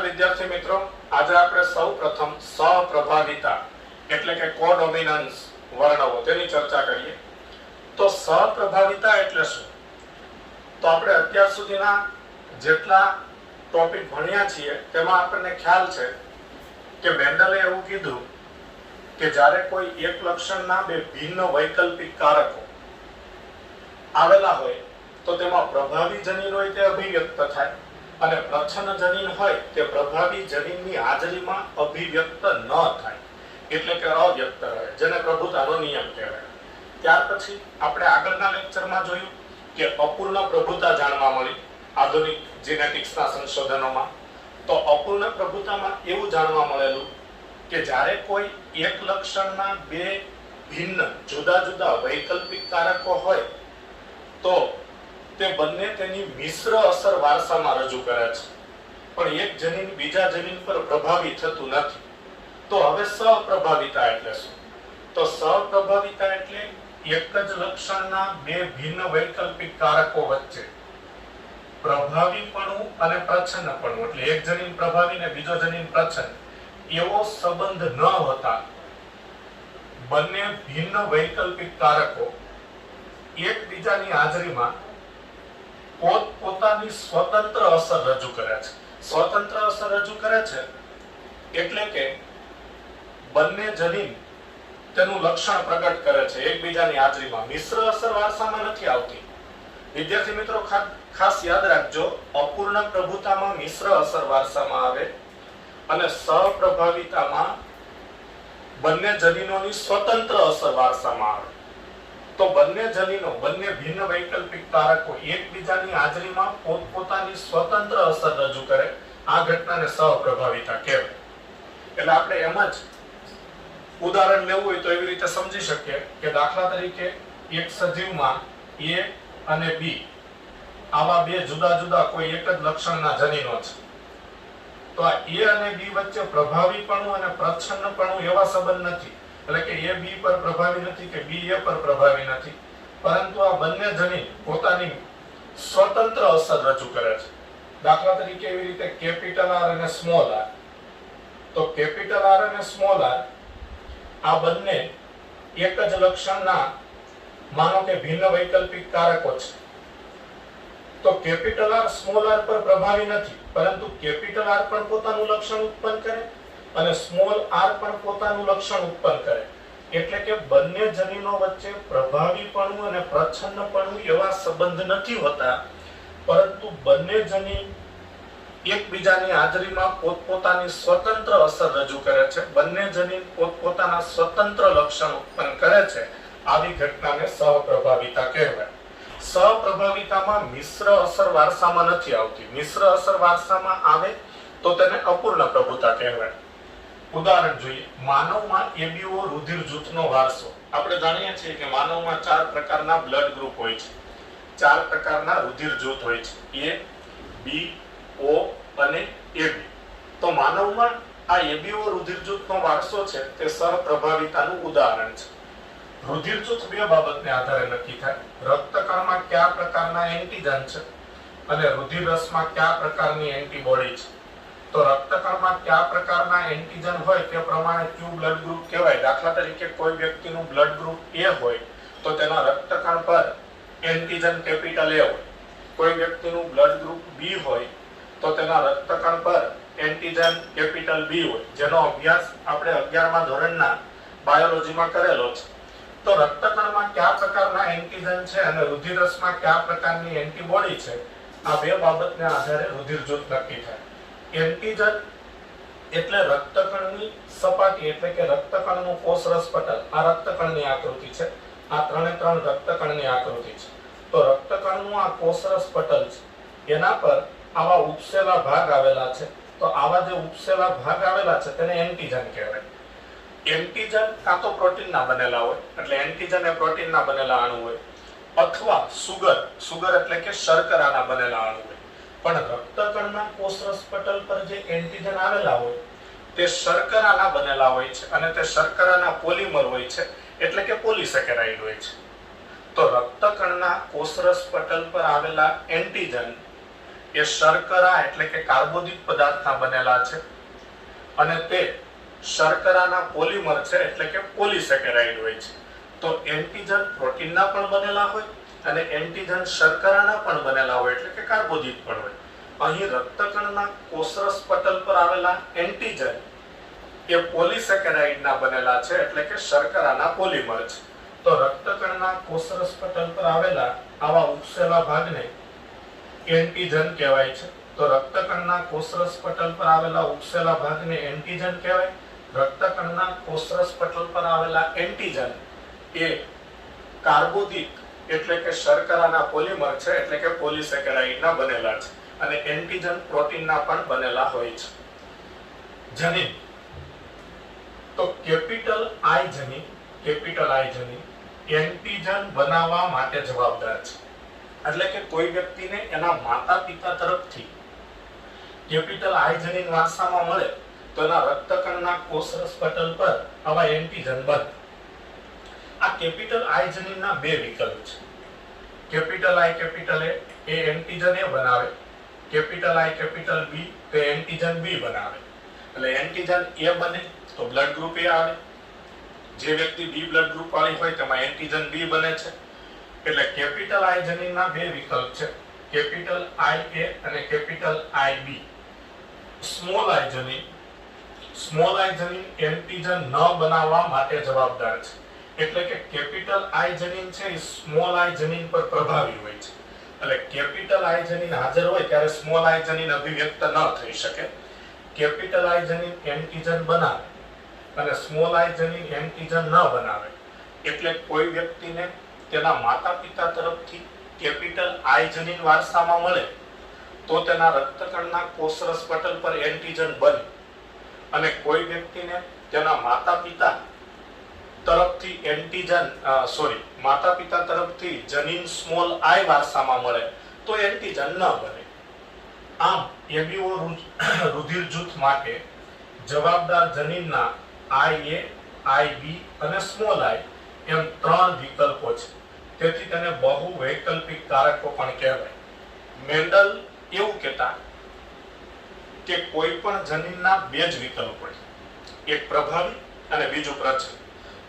વિદ્યાર્થી મિત્રો, આજે આપણે સૌ પ્રથમ સહપ્રભાવિતા એટલે કે કોડોમિનન્સ વર્ણવો તેની ચર્ચા કરીએ. તો સહપ્રભાવિતા એટલે શું? તો આપણે અત્યાર સુધીના જેટલા ટોપિક ભણ્યા છીએ તેમાં આપણને ખ્યાલ છે કે મેન્ડલે એવું કીધું કે જ્યારે કોઈ એક લક્ષણના બે ભિન્ન વૈકલ્પિક કારકો આવેલા હોય તો તેમાં પ્રભાવી જનીન હોય તે અભિવ્યક્ત થાય અને પ્રચ્છન્ન જનીન હોય તે પ્રભાવી જનીનની હાજરીમાં અભિવ્યક્ત ન થાય, એટલે કે અવ્યક્ત રહે, જેને પ્રભુતાનો નિયમ કહેવાય. ત્યાર પછી આપણે આગળના લેક્ચરમાં જોયું કે અપૂર્ણ પ્રભુતા જાણવા મળી આધુનિક જીનેટિક્સના સંશોધનોમાં. તો અપૂર્ણ પ્રભુતામાં એવું જાણવા મળેલું કે જ્યારે કોઈ એક લક્ષણના બે ભિન્ન જુદા જુદા વૈકલ્પિક કારકો હોય તો તે બંને તેની મિશ્ર અસર વારસામાં રજૂ કરે છે, પણ એક જનીન બીજા જનીન પર પ્રભાવી થતું નથી. તો હવે સહપ્રભાવિતા એટલે શું? તો સહપ્રભાવિતા એટલે એક જ લક્ષણના બે ભિન્ન વૈકલ્પિક કારકો વચ્ચે પ્રભાવીપણું અને પ્રચ્છન્નપણું, એટલે એક જનીન પ્રભાવી ને બીજો જનીન પ્રચ્છન્ન, એવો સંબંધ ન હોતા બંને ભિન્ન વૈકલ્પિક કારકો એકબીજાની હાજરીમાં પોતપોતાની સ્વતંત્ર અસર રજૂ કરે છે. સ્વતંત્ર અસર રજૂ કરે છે એટલે કે બંને જનીન તેનું લક્ષણ પ્રગટ કરે છે એકબીજાની હાજરીમાં. મિશ્ર અસર વારસામાં નથી આવતી. વિદ્યાર્થી મિત્રો, ખાસ યાદ રાખજો, અપૂર્ણ પ્રભુતામાં મિશ્ર અસર વારસામાં આવે અને સહપ્રભાવિતામાં બંને જનીનોની સ્વતંત્ર અસર વારસામાં આવે. તો બંને જનીનો, બંને ભિન્ન વૈકલ્પિક કારકો એકબીજાની હાજરીમાં પોતપોતાની સ્વતંત્ર અસર રજૂ કરે, આ ઘટનાને સહપ્રભાવિતા કહેવાય. એટલે આપણે એમ જ ઉદાહરણ લેવું હોય તો એવી રીતે સમજી શકીએ કે દાખલા તરીકે એક સજીવમાં A અને B આવા બે જુદા જુદા કોઈ એક જ લક્ષણના જનીનો છે. તો આ A અને B વચ્ચે પ્રભાવીપણું અને પ્રચ્છન્નપણું એવા સંબંધ નથી, એટલે કે A B પર પ્રભાવી નથી કે B A પર પ્રભાવી નથી, પરંતુ આ બંને જનીન પોતાની સ્વતંત્ર અસર રજૂ કરે છે. દાખલા તરીકે એવી રીતે કેપિટલ R અને સ્મોલ r. તો કેપિટલ R અને સ્મોલ r આ બંને એક જ લક્ષણના માનો કે ભિન્ન વૈકલ્પિક કારકો છે. તો કેપિટલ R સ્મોલ r પર પ્રભાવી નથી, પરંતુ કેપિટલ R પણ પોતાનું લક્ષણ ઉત્પન્ન કરે અને સ્મોલ r પણ પોતાનું લક્ષણ ઉત્પન્ન કરે. એટલે કે બંને જનીનો વચ્ચે પ્રભાવીપણું અને પ્રચ્છન્નપણું એવા સંબંધ નથી હોતા, પરંતુ બંને જનીન એકબીજાની હાજરીમાં પોતપોતાની સ્વતંત્ર અસર રજૂ કરે છે, બંને જનીન પોતપોતાના સ્વતંત્ર લક્ષણ ઉત્પન્ન કરે છે. આવી ઘટનાને સહપ્રભાવિતા કહેવાય. સહપ્રભાવિતામાં મિશ્ર અસર વારસામાં નથી આવતી. મિશ્ર અસર વારસામાં આવે તો તેને અપૂર્ણ પ્રભુતા કહેવાય. ઉદાહરણ જોઈએ. માનવમાં એબીઓ રુધિર જૂથનો વારસો. આપણે જાણીએ છીએ કે માનવમાં 4 પ્રકારના બ્લડ ગ્રુપ હોય છે, 4 પ્રકારના રુધિર જૂથ હોય છે, A, B, O અને AB. તો માનવમાં આ એબીઓ રુધિર જૂથનો વારસો છે તે સહપ્રભાવિતાનું ઉદાહરણ છે. રુધિર જૂથ બે બાબતને આધારે નક્કી થાય: રક્તકણમાં કયા પ્રકારના એન્ટીજન છે અને રુધિર રસમાં કયા પ્રકારની એન્ટીબોડી છે. તો રક્તકણમાં કયા પ્રકારના એન્ટીજન હોય તે પ્રમાણે કયું બ્લડ ગ્રુપ કહેવાય. દાખલા તરીકે કોઈ વ્યક્તિનું બ્લડ ગ્રુપ A હોય તો તેના રક્તકણ પર એન્ટીજન કેપિટલ A હોય. કોઈ વ્યક્તિનું બ્લડ ગ્રુપ B હોય તો તેના રક્તકણ પર એન્ટીજન કેપિટલ B હોય, જેનો અભ્યાસ આપણે 11મા ધોરણના બાયોલોજીમાં કરેલો છે. તો રક્તકણમાં કયા પ્રકારના એન્ટીજન છે અને રુધિરરસમાં કયા પ્રકારની એન્ટીબોડી છે, આ બે બાબતને આધારે રુધિર જૂથ નક્કી થાય. એન્ટીજન એટલે રક્તકણની સપાટી, એટલે કે રક્તકણનું કોષરસ પટલ. આ રક્તકણની આકૃતિ છે, આ 3 રક્તકણની આકૃતિ છે. તો રક્તકણનું આ કોષરસ પટલ છે, એના પર આવા ઉપસેલા ભાગ આવેલા છે. તો આવા જે ઉપસેલા ભાગ આવેલા છે તેને એન્ટીજન કહેવાય. એન્ટીજન કાં તો પ્રોટીનના બનેલા હોય, એટલે એન્ટીજન એ પ્રોટીનના બનેલા અણુ હોય, અથવા સુગર એટલે કે શર્કરાના બનેલા અણુ હોય. પણ રક્તકણના કોષરસ પટલ પર જે એન્ટીજન આવેલા હોય તે શર્કરાના બનેલા હોય છે અને તે શર્કરાના પોલિમર હોય છે, એટલે કે પોલિસેકેરાઇડ હોય છે. તો રક્તકણના કોષરસ પટલ પર આવેલા એન્ટીજન એ શર્કરા એટલે કે કાર્બોદિત પદાર્થના બનેલા છે અને તે શર્કરાના પોલિમર છે એટલે કે પોલિસેકેરાઇડ હોય છે. તો એન્ટીજન પ્રોટીનના પણ બનેલા હોય અને એન્ટીજન શર્કરાના પણ બનેલા હોય એટલે કે કાર્બોદિત પણ હોય. અહીં રક્તકણના કોષરસ પટલ પર આવેલા એન્ટીજન એ પોલિસેકેરાઇડના બનેલા છે એટલે કે શર્કરાના પોલિમર છે. તો રક્તકણના કોષરસ પટલ પર આવેલા આવા ઉપસેલા ભાગને એન્ટીજન કહેવાય છે. તો રક્તકણના કોષરસ પટલ પર આવેલા ઉપસેલા ભાગને એન્ટીજન કહેવાય. રક્તકણના કોષરસ પટલ પર આવેલા એન્ટીજન એ કાર્બોદિત એટલે કે શર્કરાના પોલિમર છે એટલે કે પોલિસેકેરાઇડના બનેલા છે અને એન્ટીજન પ્રોટીનના પણ બનેલા હોય છે. જનીન તો કેપિટલ આઈ જનીન એન્ટીજન બનાવવા માટે જવાબદાર છે. એટલે કે કોઈ વ્યક્તિને એના માતા પિતા તરફથી કેપિટલ આઈ જનીન વારસામાં મળે તો એના રક્તકણના કોષરસ પટલ પર આવા એન્ટીજન બને. આ કેપિટલ આઈ જનીનના બે વિકલ્પ છે. Capital I capital A antigen A બનાવે, કેપિટલ આઈ કેપિટલ બી તે એન્ટીજન બી બનાવે. એટલે એન્ટીજન એ બને તો બ્લડ ગ્રુપ એ આવે. જે વ્યક્તિ બી બ્લડ ગ્રુપ વાળી હોય તેમાં એન્ટીજન બી બને છે. એટલે કેપિટલ આઈ જનીનના બે વિકલ્પ છે, કેપિટલ આઈ એ અને કેપિટલ આઈ બી. સ્મોલ આઈ જનીન એન્ટીજન ન બનાવવા માટે જવાબદાર છે. એટલે કે કેપિટલ આઈ જનીન છે એ સ્મોલ આઈ જનીન પર પ્રભાવી હોય છે. એટલે કેપિટલ આઈ જનીન હાજર હોય ત્યારે સ્મોલ આઈ જનીન અભિવ્યક્ત ન થઈ શકે. કેપિટલ આઈ જનીન એન્ટીજન બનાવે અને સ્મોલ આઈ જનીન એન્ટીજન ન બનાવે. એટલે કોઈ વ્યક્તિને તેના માતા પિતા તરફથી કેપિટલ આઈ જનીન વારસામાં મળે તો તેના રક્તકણના કોષરસ પટલ પર એન્ટીજન બને અને કોઈ વ્યક્તિને તેના માતા પિતા તરફથી જનીન સ્મોલ આઈ વારસામાં મળે તો એન્ટીજન ન બને. આમ એબીઓ રુધિર જૂથ માટે જવાબદાર જનીનના આઈ એ, આઈ બી અને સ્મોલ આઈ એમ ત્રણ વિકલ્પો છે. તેથી તેને બહુ વૈકલ્પિક કારકો પણ કહેવાય. મેન્ડલ એવું કહેતા કે કોઈ પણ જનીનના બે જ વિકલ્પ હોય, એક પ્રભાવી અને બીજું પ્રચલ.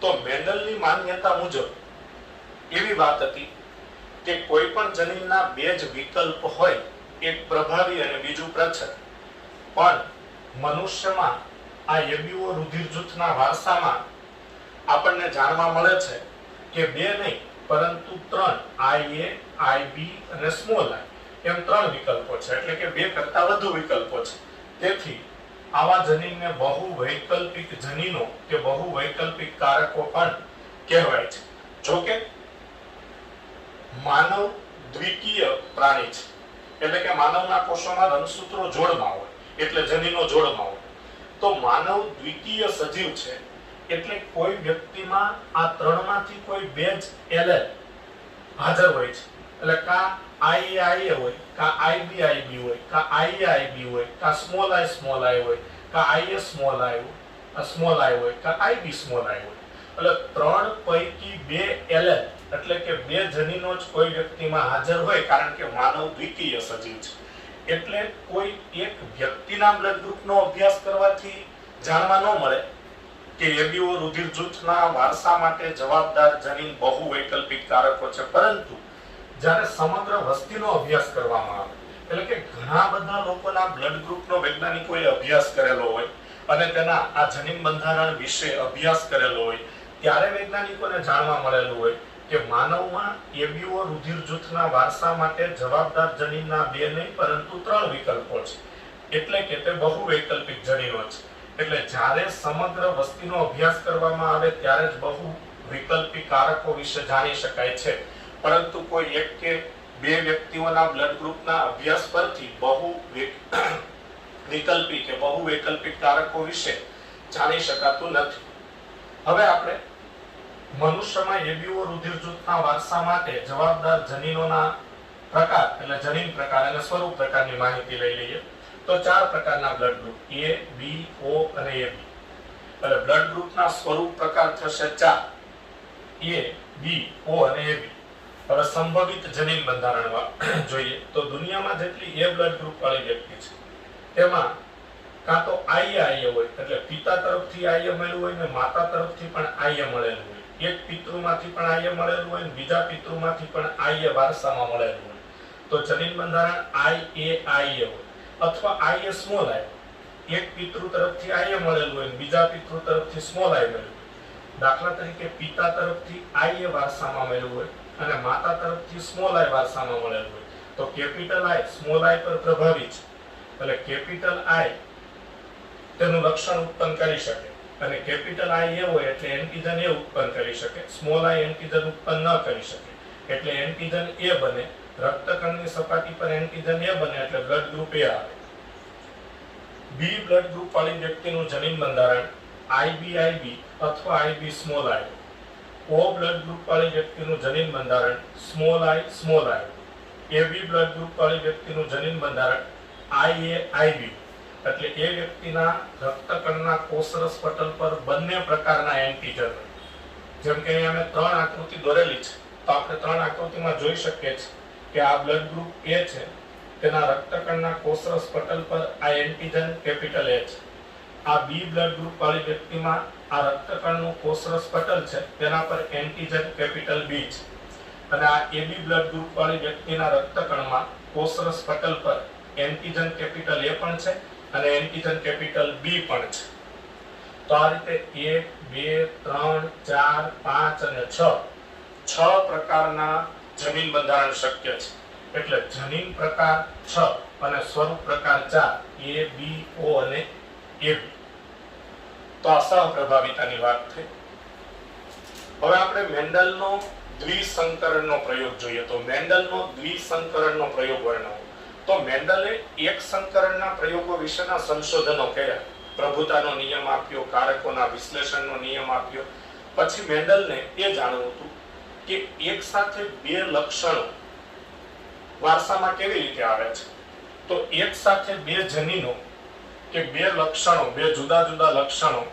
તો મેન્ડલની માન્યતા મુજબ એવી વાત હતી કે કોઈ પણ જનીનના બે જ વિકલ્પ હોય, એક પ્રભાવી અને બીજું પ્રચલ. પણ મનુષ્યમાં આ એબીઓ રુધિર જૂથના વારસામાં આપણને જાણવા મળે છે કે બે નહીં પરંતુ ત્રણ, આઈ એ, આઈ બી અને સ્મોલ આઈ એમ ત્રણ વિકલ્પો છે. એટલે કે બે કરતા વધુ વિકલ્પો છે. તેથી આવા જનીનને બહુ વૈકલ્પિક જનીનો કે બહુ વૈકલ્પિક કારકો પણ કહેવાય છે. જોકે માનવ દ્વિકીય પ્રાણી છે. એટલે કે માનવના કોષોમાં રંગસૂત્રો જોડમાં હોય એટલે જનીનો જોડમાં હોય. તો માનવ દ્વિકીય સજીવ છે એટલે કોઈ વ્યક્તિમાં આ ત્રણમાંથી કોઈ બે જ એલેલ હાજર હોય છે. એટલે કા આઈ આઈ હોય, કા આઈ બી હોય, કા આઈ હોય, કા સ્મોલ આઈ હોય, કા આઈ સ્મોલ આઈ હોય, કા આઈ બી સ્મોલ આઈ હોય. એટલે ત્રણ પૈકી બે એલેલ એટલે કે બે જનીનો જ કોઈ વ્યક્તિમાં હાજર હોય, કારણ કે માનવ દ્વિકીય સજીવ છે. એટલે કોઈ એક વ્યક્તિના બ્લડ ગ્રુપનો અભ્યાસ કરવાથી જાણવા ન મળે કે એબીઓ રુધિર જૂથના વારસા માટે જવાબદાર જનીન બહુ વૈકલ્પિક કારકો છે. પરંતુ જ્યારે સમગ્ર વસ્તીનો અભ્યાસ કરવામાં આવે એટલે કે ઘણા બધા લોકોના બ્લડ ગ્રુપનો વૈજ્ઞાનિકોએ અભ્યાસ કરેલો હોય અને તેના આ જનીન બંધારણ વિશે અભ્યાસ કરેલો હોય ત્યારે વૈજ્ઞાનિકોને જાણવા મળેલું હોય કે માનવમાં એબીઓ રુધિર જૂથના વારસા માટે જવાબદાર જનીનના બે નહીં પરંતુ ત્રણ વિકલ્પો છે. એટલે કે તે બહુ વૈકલ્પિક જનીનો છે. એટલે જ્યારે સમગ્ર વસ્તીનો અભ્યાસ કરવામાં આવે ત્યારે જ બહુ વૈકલ્પિક કારકો વિશે જાણી શકાય છે. પરંતુ કોઈ એક કે બે વ્યક્તિઓના બ્લડ ગ્રુપના અભ્યાસ પરથી બહુ વિકલ્પી કે બહુ વૈકલ્પિક કારકો વિશે જાણી શકાતું નથી. હવે આપણે મનુષ્યમાં એબીઓ રુધિર જૂથના વારસા માટે જવાબદાર જનીનોના પ્રકાર એટલે જનીન પ્રકાર અને સ્વરૂપ પ્રકારની માહિતી લઈ લઈએ. તો ચાર પ્રકારના બ્લડ ગ્રુપ એ, બી, ઓ અને એબી. એટલે બ્લડ ગ્રુપના સ્વરૂપ પ્રકાર થશે ચાર, એ, બી, ઓ અને એબી. હવે સંભવિત જનીન બંધારણ જોઈએ તો દુનિયામાં જેટલી એ બ્લડ ગ્રુપ વાળી વ્યક્તિ છે તેમાં કાં તો આઈએ હોય, એટલે પિતા તરફથી આઈએ મળ્યું હોય ને માતા તરફથી પણ આઈએ મળેલું હોય, એક પિતૃમાંથી પણ આઈએ મળેલું હોય ને બીજા પિતૃમાંથી પણ આઈએ વારસામાં મળેલું હોય, તો જનીન બંધારણ આઈએ હોય અથવા આઈએ સ્મોલ આઈ, એક પિતૃ તરફથી આઈએ મળેલું હોય ને બીજા પિતૃ તરફથી સ્મોલ આઈ મળેલું હોય. દાખલા તરીકે પિતા તરફથી આઈએ વારસામાં મળેલું હોય અને માતા તરફથી સ્મોલ આઈ વારસામાં મળેલું હોય, તો કેપિટલ આઈ સ્મોલ આઈ પર પ્રભાવી છે, એટલે કેપિટલ આઈ તેનું લક્ષણ ઉત્પન્ન કરી શકે અને કેપિટલ આઈ એ હોય એટલે એન્ટિજન એ ઉત્પન્ન કરી શકે, સ્મોલ આઈ એન્ટિજન ઉત્પન્ન ન કરી શકે, એટલે એન્ટિજન એ બને, રક્તકણની સપાટી પર એન્ટિજન એ બને એટલે બ્લડ ગ્રુપ એ આવે. બી બ્લડ ગ્રુપ વાળી વ્યક્તિનું જનીન બંધારણ આઈબી અથવા આઈબી સ્મોલ આઈ. ઓ બ્લડ ગ્રુપ વાળી વ્યક્તિનું જનીન બંધારણ સ્મોલ આઈ. એબી બ્લડ ગ્રુપ વાળી વ્યક્તિનું જનીન બંધારણ આઈબી, એટલે એ વ્યક્તિના રક્તકણના કોષરસ પટલ પર બંને પ્રકારના એન્ટિજન, જેમ કે અહીંયા મેં 3 આકૃતિ દોરેલી છે, તો આપણે 3 આકૃતિમાં જોઈ શકીએ છીએ કે આ બ્લડ ગ્રુપ એ છે, તેના રક્તકણના કોષરસ પટલ પર આ એન્ટિજન કેપિટલ એ છે. આ બી બ્લડ ગ્રુપ વાળી વ્યક્તિમાં આ રક્તકણનું કોષરસ પટલ છે, તેના પર એન્ટિજન કેપિટલ બી છે, અને આ એબી બ્લડ ગ્રુપ વાળી વ્યક્તિના રક્તકણમાં કોષરસ પટલ પર એન્ટિજન કેપિટલ એ પણ છે અને એન્ટિજન કેપિટલ બી પણ છે. તો આ રીતે 1 2 3 4 5 અને 6 પ્રકારના જનીન બંધારણ શક્ય છે. એટલે જનીન પ્રકાર 6 અને સ્વરૂપ પ્રકાર 4, A B O અને AB. તો આ સહપ્રભાવિતાની વાત થઈ. હવે આપણે મેન્ડલનો દ્વિસંકરણનો પ્રયોગ જોઈએ. તો મેન્ડલનો દ્વિસંકરણનો પ્રયોગ વર્ણવો. તો મેન્ડલે એક સંકરણના પ્રયોગો વિશેના સંશોધનો કર્યા, પ્રભુતાનો નિયમ આપ્યો, કારકોના વિશ્લેષણનો નિયમ આપ્યો. પછી મેન્ડલને એ જાણવું હતું કે એક સાથે બે લક્ષણો વારસામાં કેવી રીતે આવે છે. તો એક સાથે બે જનીનો કે બે લક્ષણો, બે જુદા જુદા લક્ષણો,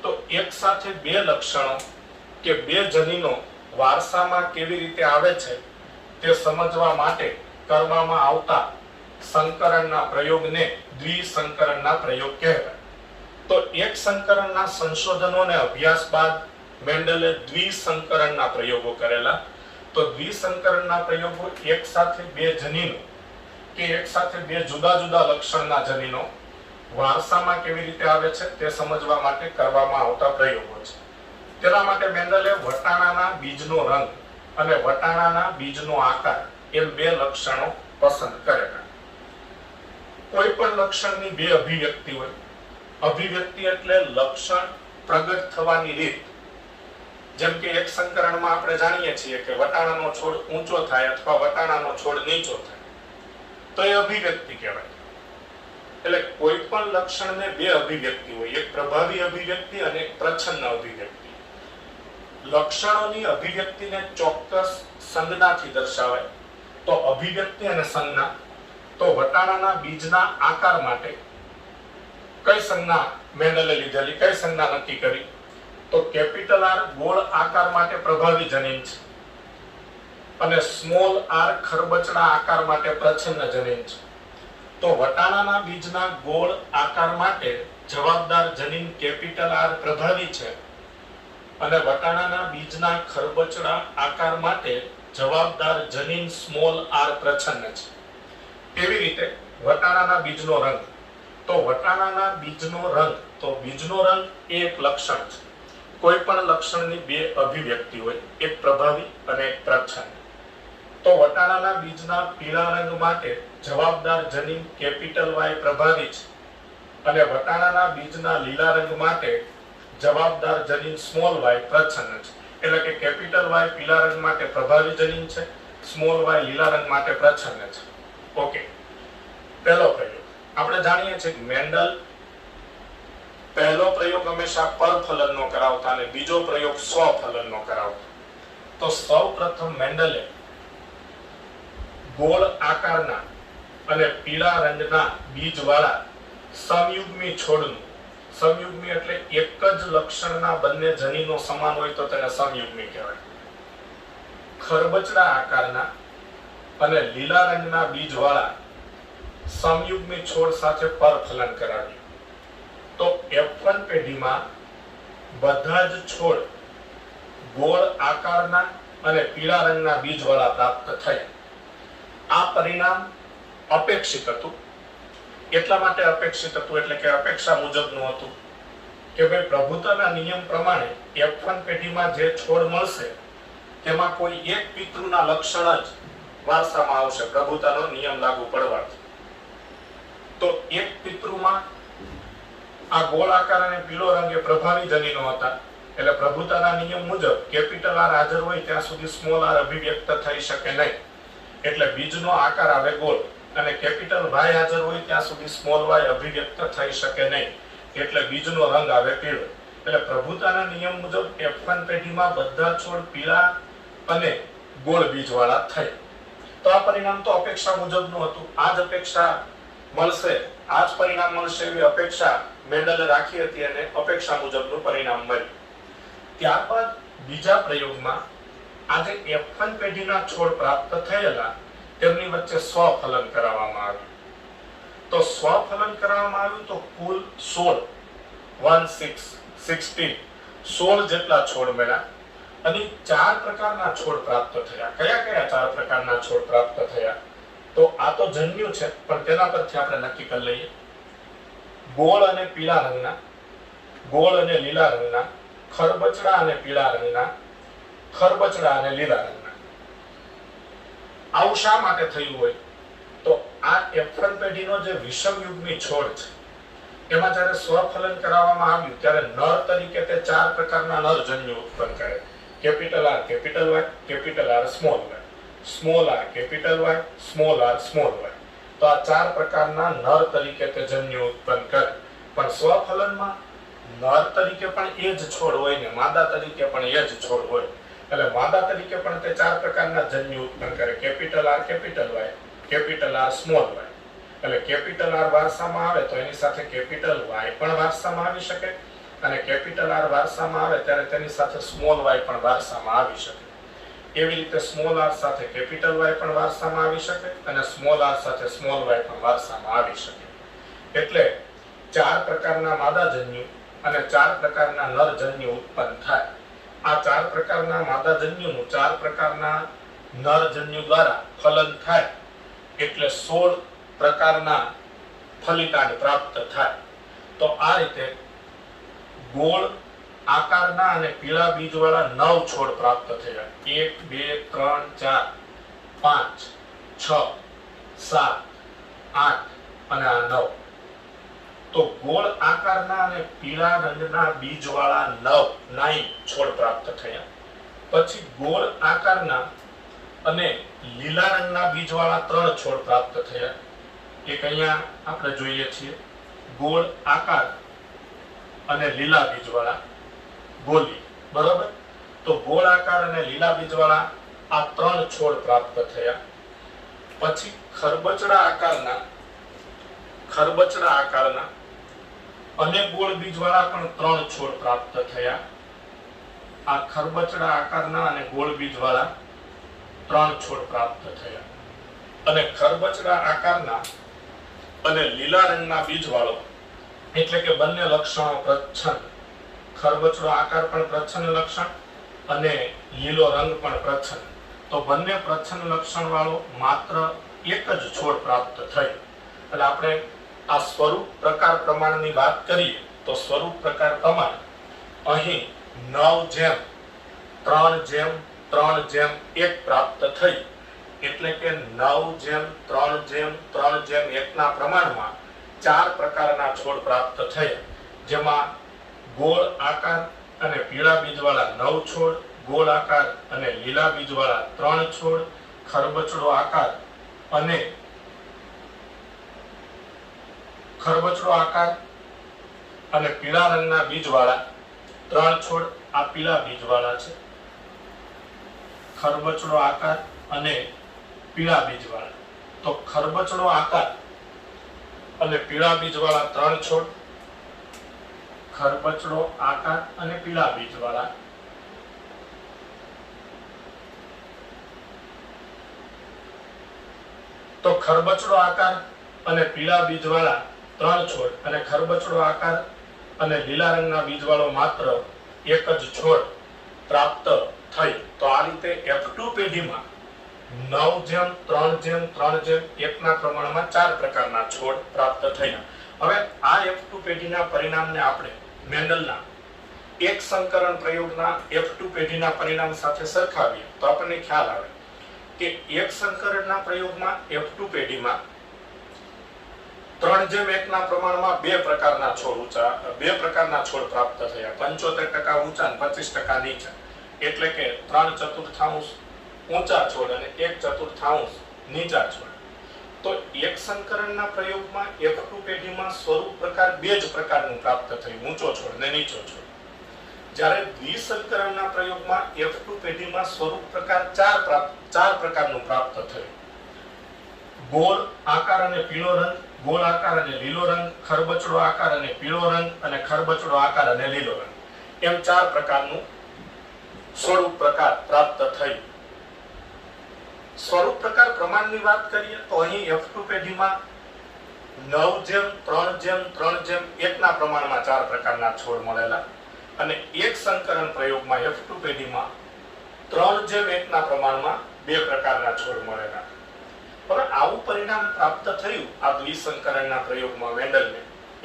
તો એક સાથે બે લક્ષણો કે બે જનીનો વારસામાં કેવી રીતે આવે છે તે સમજવા માટે કરવામાં આવતા સંકરણના પ્રયોગને દ્વિસંકરણના પ્રયોગ કહેવાય. તો એક સંકરણના સંશોધનોને અભ્યાસ બાદ મેન્ડલે દ્વિસંકરણના પ્રયોગો કરેલા. તો દ્વિસંકરણના પ્રયોગો એક સાથે બે જનીનો કે એક સાથે બે જુદા જુદા લક્ષણના જનીનો વારસામાં કેવી રીતે આવે છે તે સમજવા માટે કરવામાં આવતા પ્રયોગો છે. તેના માટે મેન્ડલે વટાણાના બીજનો રંગ અને વટાણાના બીજનો આકાર એમ બે લક્ષણો પસંદ કરેલા. કોઈ પણ લક્ષણની બે અભિવ્યક્તિ હોય. અભિવ્યક્તિ એટલે લક્ષણ પ્રગટ થવાની રીત. જેમ કે એક સંકરણમાં આપણે જાણીએ છીએ કે વટાણાનો છોડ ઊંચો થાય અથવા વટાણાનો છોડ નીચો થાય, તો એ અભિવ્યક્તિ કહેવાય. એટલે કોઈ પણ લક્ષણને બે અભિવ્યક્તિ હોય, એક પ્રભાવી અભિવ્યક્તિ અને એક પ્રચ્છન્ન અભિવ્યક્તિ. લક્ષણોની અભિવ્યક્તિને ચોક્કસ સંજ્ઞાથી દર્શાવાય. તો અભિવ્યક્તિ અને સંજ્ઞા. તો વટાણાના બીજના આકાર માટે કઈ સંજ્ઞા મેન્ડલે લીધેલી, કઈ સંજ્ઞા નક્કી કરી? તો કેપિટલ આર ગોળ આકાર માટે પ્રભાવી જનીન છે અને સ્મોલ આર ખરબચડા આકાર માટે પ્રચ્છન્ન જનીન છે. તો વટાણાના બીજના ગોળ આકાર માટે જવાબદાર જનીન કેપિટલ આર પ્રભાવી છે અને વટાણાના બીજના ખરબચડા આકાર માટે જવાબદાર જનીન સ્મોલ આર પ્રચ્છન્ન છે. તેવી રીતે વટાણાના બીજનો રંગ. તો વટાણાના બીજનો રંગ, તો બીજનો રંગ એ એક લક્ષણ છે. કોઈ પણ લક્ષણની બે અભિવ્યક્તિ હોય, એક પ્રભાવી અને એક પ્રચ્છન્ન. તો વટાણાના બીજના પીળા રંગ માટે જવાબદાર જનીન કેપિટલ વાય પ્રભાવી છે અને વટાણાના બીજના લીલા રંગ માટે જવાબદાર જનીન સ્મોલ વાય પ્રચ્છન્ન છે. એટલે કે કેપિટલ વાય પીળા રંગ માટે પ્રભાવી જનીન છે, સ્મોલ વાય લીલા રંગ માટે પ્રચ્છન્ન છે. ઓકે, પહેલો પ્રયોગ આપણે જાણીએ છીએ કે મેન્ડલ પહેલો પ્રયોગ હંમેશા પરફલનનો કરાવતા અને બીજો પ્રયોગ સ્વફલનનો કરાવતા. તો સૌપ્રથમ મેન્ડલે ગોળ આકારના અને પીળા રંગના બીજવાળા સમયુગ્મી છોડનું, સમયુગ્મી એટલે એક જ લક્ષણના બંને જનીનો સમાન હોય તો તેને સમયુગ્મી કહેવાય. ખરબચડા આકારના અને લીલા રંગના બીજવાળા સમયુગ્મી છોડ સાથે પરફલન કરાવ્યું. તો F1 પેઢીમાં બધા જ છોડ ગોળ આકારના અને પીળા રંગના બીજવાળા પ્રાપ્ત થયા. આ પરિણામ અપેક્ષિત હતું. એટલા માટે અપેક્ષિત હતું એટલે કે અપેક્ષા મુજબનું હતું કે ભાઈ પ્રભુતાના નિયમ પ્રમાણે F1 પેઢીમાં જે છોડ મળશે તેમાં કોઈ એક પિતૃના લક્ષણ જ વારસામાં આવશે પ્રભુતાનો નિયમ લાગુ પડવાથી. તો એક પિતૃમાં આ ગોળ આકાર અને પીળો રંગ એ પ્રભાવી જનીનો હતા. એટલે પ્રભુતાના નિયમ મુજબ કેપિટલ આર હાજર હોય ત્યાં સુધી સ્મોલ આર અભિવ્યક્ત થઈ શકે નહીં. એટલે બીજનો આકાર આવે ગોળ અને કેપિટલ વાય હાજર હોય ત્યાં સુધી સ્મોલ વાય અભિવ્યક્ત થઈ શકે નહીં. એટલે બીજનો રંગ આવે પીળો. એટલે પ્રભુતાના નિયમ મુજબ F1 પેઢીમાં બધા છોડ પીળા અને ગોળ બીજવાળા થયા. તો આ પરિણામ તો અપેક્ષા મુજબનું હતું. આ જ અપેક્ષા મળશે, આ જ પરિણામ મળશે એવી અપેક્ષા મેન્ડલે રાખી હતી અને અપેક્ષા મુજબનું પરિણામ મળ્યું. ત્યારબાદ બીજા પ્રયોગમાં આજે F1 પેઢીના છોડ પ્રાપ્ત થયેલા તેમની વચ્ચે સ્વફલન કરાવવામાં આવ્યું. તો સ્વફલન કરાવવામાં આવ્યું તો કુલ 16 જેટલા છોડ મળ્યા અને 4 પ્રકારના છોડ પ્રાપ્ત થયા. કયા કયા 4 પ્રકારના છોડ પ્રાપ્ત થયા? તો આ તો જન્યુ છે પણ તેના પરથી આપણે નક્કી કરી લઈએ. ગોળ અને પીળા રંગના, ગોળ અને લીલા રંગના, ખરબચડા અને પીળા રંગના, ખરબચડા અને લીલા રંગના. આવું શા માટે થયું હોય? તો આ F1 પેઢીનો જે વિષમયુગ્મી છોડ છે એમાં જ્યારે સ્વફલન કરાવવામાં આવ્યું ત્યારે નર તરીકે તે 4 પ્રકારના નર જન્યુ ઉત્પન્ન કરે. Capital R capital Y, capital R small Y, small R capital Y, small R small Y. તો આ 4 પ્રકારના નર તરીકે તે જન્યુ ઉત્પન્ન કરે. પણ સ્વફલનમાં નર તરીકે પણ એ જ છોડ હોય ને માદા તરીકે પણ એ જ છોડ હોય. એટલે માદા તરીકે પણ તે 4 પ્રકારના જન્યુ ઉત્પન્ન કરે. Capital R capital Y, capital R small Y. એટલે કેપિટલ આર વારસામાં આવે તો એની સાથે કેપિટલ વાય પણ વારસામાં આવી શકે અને કેપિટલ આર વારસામાં આવે ત્યારે તેની સાથે સ્મોલ વાય પણ વારસામાં આવી શકે. એવી રીતે સ્મોલ આર સાથે કેપિટલ વાય પણ વારસામાં આવી શકે અને સ્મોલ આર સાથે સ્મોલ વાય પણ વારસામાં આવી શકે. એટલે 4 પ્રકારના માદા જન્યુ અને 4 પ્રકારના નર જન્યુ ઉત્પન્ન થાય. આ 4 પ્રકારના માદા જન્યુનું 4 પ્રકારના નર જન્યુ દ્વારા ફલન થાય એટલે 16 પ્રકારના ફલિતાંડ પ્રાપ્ત થાય. તો આ રીતે ગોળ આકારના અને પીળા બીજવાળા 9 છોડ પ્રાપ્ત થયા. 1 2 3 4 5 6 7 8 અને આ 9. તો ગોળ આકારના અને પીળા રંગના બીજવાળા 9 છોડ પ્રાપ્ત થયા. પછી ગોળ આકારના અને લીલા રંગના બીજવાળા 3 છોડ પ્રાપ્ત થયા. એક અહીંયા આપણે જોઈએ છીએ ગોળ આકાર અને લીલા બીજવાળા ગોલી. બરોબર? તો ગોળ આકાર અને લીલા બીજવાળા આ 3 છોડ પ્રાપ્ત થયા. પછી ખરબચડા આકારના અને ગોળ બીજવાળા પણ 3 છોડ પ્રાપ્ત થયા. આ ખરબચડા આકારના અને ગોળ બીજવાળા 3 છોડ પ્રાપ્ત થયા. અને ખરબચડા આકારના અને લીલા રંગના બીજવાળો એટલે કે બંને લક્ષણો પ્રચ્છન્ન. ખરબચડો આકાર પણ પ્રચ્છન્ન લક્ષણ અને લીલો રંગ પણ પ્રચ્છન્ન. તો બંને પ્રચ્છન્ન લક્ષણ વાળો માત્ર એક જ છોડ પ્રાપ્ત થયો. એટલે આપણે આ સ્વરૂપ પ્રકાર પ્રમાણની વાત કરીએ તો સ્વરૂપ પ્રકાર પ્રમાણ અહીં 9:3:3:1 પ્રાપ્ત થઈ. એટલે કે 9:3:3:1 ના પ્રમાણમાં 4 પ્રકારના છોડ પ્રાપ્ત થયા. જેમાં ગોળ આકાર અને પીળા બીજવાળા 9 છોડ, ગોળ આકાર અને લીલા બીજવાળા 3 છોડ, ખરબચડો આકાર અને પીળા રંગના બીજવાળા 3 છોડ. આ પીળા બીજવાળા છે. ખરબચડો આકાર અને પીળા બીજવાળા. તો ખરબચડો આકાર અને પીળા બીજવાળા 3 છોડ, ખરબચડો આકાર અને પીળા બીજવાળા તો ખરબચડો આકાર અને પીળા બીજવાળા 3 છોડ અને ખરબચડો આકાર અને લીલા રંગના બીજવાળો માત્ર એક જ છોડ પ્રાપ્ત થઈ. તો આ રીતે F2 પેઢીમાં 9:3:3:1 ના પ્રમાણમાં 4 પ્રકારના છોડ પ્રાપ્ત થયા. હવે આ F2 પેઢીના પરિણામને આપણે મેન્ડલના એક સંકરણ પ્રયોગના F2 પેઢીના પરિણામ સાથે સરખાવીએ તો આપણને ખ્યાલ આવે કે એક સંકરણના પ્રયોગમાં F2 પેઢીમાં 3:1 ના પ્રમાણમાં બે પ્રકારના છોડ પ્રાપ્ત થયા. 75% ઊંચા અને 25% નીચા. એટલે કે 3/4 ઊંચા છોડ અને 1/4 નીચા છોડ. તો એક સંકરણના પ્રયોગમાં F2 પેઢીમાં સ્વરૂપ પ્રકાર બે જ પ્રકારનું પ્રાપ્ત થયું, ઊંચો છોડ અને નીચો છોડ. જ્યારે દ્વિસંકરણના પ્રયોગમાં F2 પેઢીમાં સ્વરૂપ પ્રકાર ચાર પ્રકારનું પ્રાપ્ત થયું. ગોળ આકાર અને પીળો રંગ, ગોળ આકાર અને લીલો રંગ, ખરબચડો આકાર અને પીળો રંગ અને ખરબચડો આકાર અને લીલો રંગ, એમ 4 પ્રકારનું સ્વરૂપ પ્રકાર પ્રાપ્ત થયું. સ્વરૂપ પ્રકાર પ્રમાણની વાત કરીએ તો અહીં F2 પેઢીમાં 9:3:3:1 ના પ્રમાણમાં 4 પ્રકારના છોડ મળેલા અને એક સંકરણ પ્રયોગમાં F2 પેઢીમાં 3:1 ના પ્રમાણમાં 2 પ્રકારના છોડ મળેલા. પણ આવું પરિણામ પ્રાપ્ત થયું આ દ્વિસંકરણના પ્રયોગમાં મેન્ડલને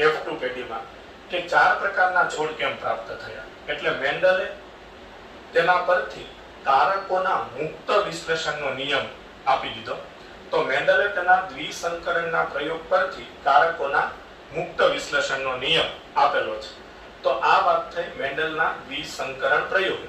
F2 પેઢીમાં કે 4 પ્રકારના છોડ કેમ પ્રાપ્ત થયા. એટલે મેન્ડલે તેના પરથી કારકોના મુક્ત વિશ્લેષણનો નિયમ આપી દીધો. તો મેન્ડલે તેના દ્વિસંકરણના પ્રયોગ પરથી કારકોના મુક્ત વિશ્લેષણનો નિયમ આપેલો છે. તો આ વાત થઈ મેન્ડલના દ્વિસંકરણ પ્રયોગ.